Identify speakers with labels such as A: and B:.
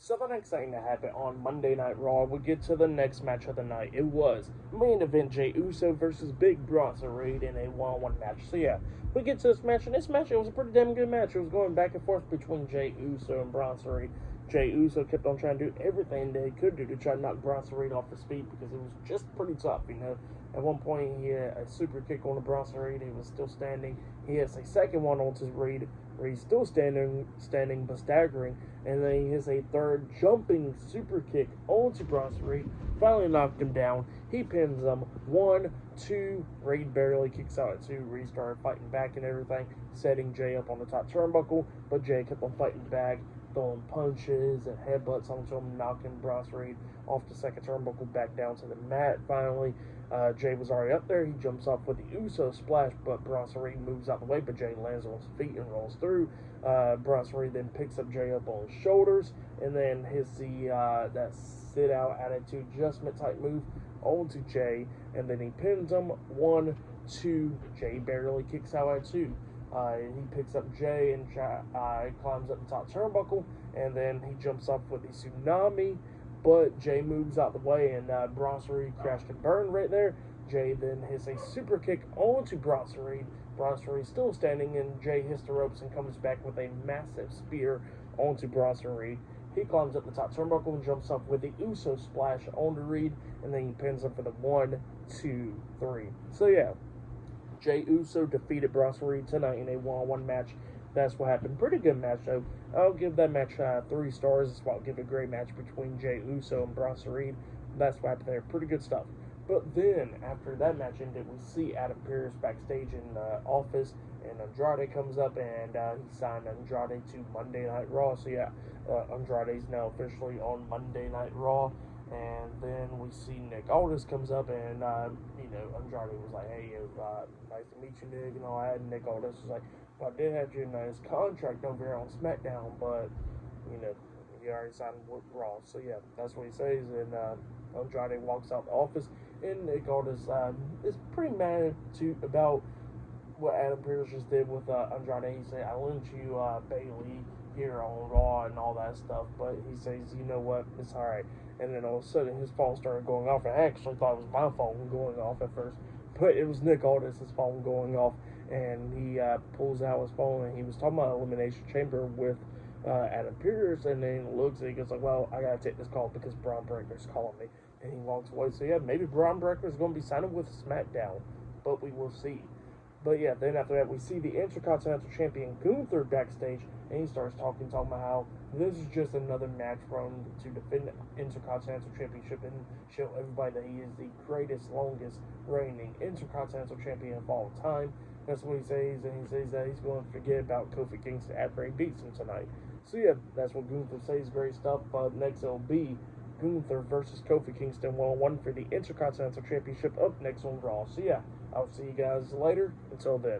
A: So the next thing that happened on Monday Night Raw, we get to the next match of the night. It was main event Jey Uso versus Big Bronson Reed in a one-on-one match. So yeah, we get to this match, and this match, it was a pretty damn good match. It was going back and forth between Jey Uso and Bronson Reed. Jey Uso kept on trying to do everything that he could do to try to knock Bronson Reed off his feet because it was just pretty tough, you know. At one point, he had a super kick on the Bronson Reed. He was still standing. He has a second one onto Reed. Reed's still standing but staggering. And then he has a third jumping super kick onto Bronson Reed. Finally knocked him down. He pins him. 1, 2. Reed barely kicks out at 2. Reed started fighting back and everything, setting Jey up on the top turnbuckle. But Jey kept on fighting back, throwing punches and headbutts onto him, knocking Bronson Reed off the second turnbuckle back down to the mat. Finally, Jey was already up there. He jumps off with the Uso splash, but Bronson Reed moves out the way, but Jey lands on his feet and rolls through. Bronson Reed then picks up Jey up on his shoulders, and then hits that sit-out attitude adjustment type move onto Jey, and then he pins him. 1, 2. Jey barely kicks out at 2. He picks up Jey and climbs up the top turnbuckle, and then he jumps up with the tsunami, but Jey moves out the way, and Bronson Reed crashed and burned right there. Jey then hits a super kick onto Bronson Reed. Bronson Reed still standing, and Jey hits the ropes and comes back with a massive spear onto Bronson Reed. He climbs up the top turnbuckle and jumps up with the Uso splash onto Reed, and then he pins him for the 1, 2, 3. So yeah, Jey Uso defeated Bronson Reed tonight in a one-on-one match. That's what happened. Pretty good match, though. I'll give that match 3 stars. That's why I'll give it a great match between Jey Uso and Bronson Reed. That's what happened there. Pretty good stuff. But then, after that match ended, we see Adam Pearce backstage in the office, and Andrade comes up, and he signed Andrade to Monday Night Raw. So yeah, Andrade's now officially on Monday Night Raw. And then we see Nick Aldis comes up, and Andrade was like, "Hey, nice to meet you, Nick," and all that. And Nick Aldis was like, "Well, I did have your nice contract over here on SmackDown, but you already signed with Raw." So yeah, that's what he says. And Andrade walks out the office, and Nick Aldis is pretty mad about what Adam Pearce just did with Andrade. He said, "I lent you Bailey here on Raw and all that stuff," but he says, "You know what? It's all right." And then all of a sudden, his phone started going off. I actually thought it was my phone going off at first, but it was Nick Aldis' phone going off. And he pulls out his phone, and he was talking about Elimination Chamber with Adam Pearce. And then he looks, and he goes like, "Well, I gotta take this call because Braun Breaker's calling me." And he walks away. So yeah, maybe Braun Breaker's going to be signing with SmackDown, but we will see. But yeah, then after that, we see the Intercontinental Champion Gunther backstage, and he starts talking about how this is just another match for him to defend the Intercontinental Championship and show everybody that he is the greatest, longest reigning Intercontinental Champion of all time. That's what he says, and he says that he's going to forget about Kofi Kingston after he beats him tonight. So yeah, that's what Gunther says, great stuff. Next it'll be Gunther versus Kofi Kingston 1-on-1 for the Intercontinental Championship up next on Raw. So yeah, I'll see you guys later. Until then.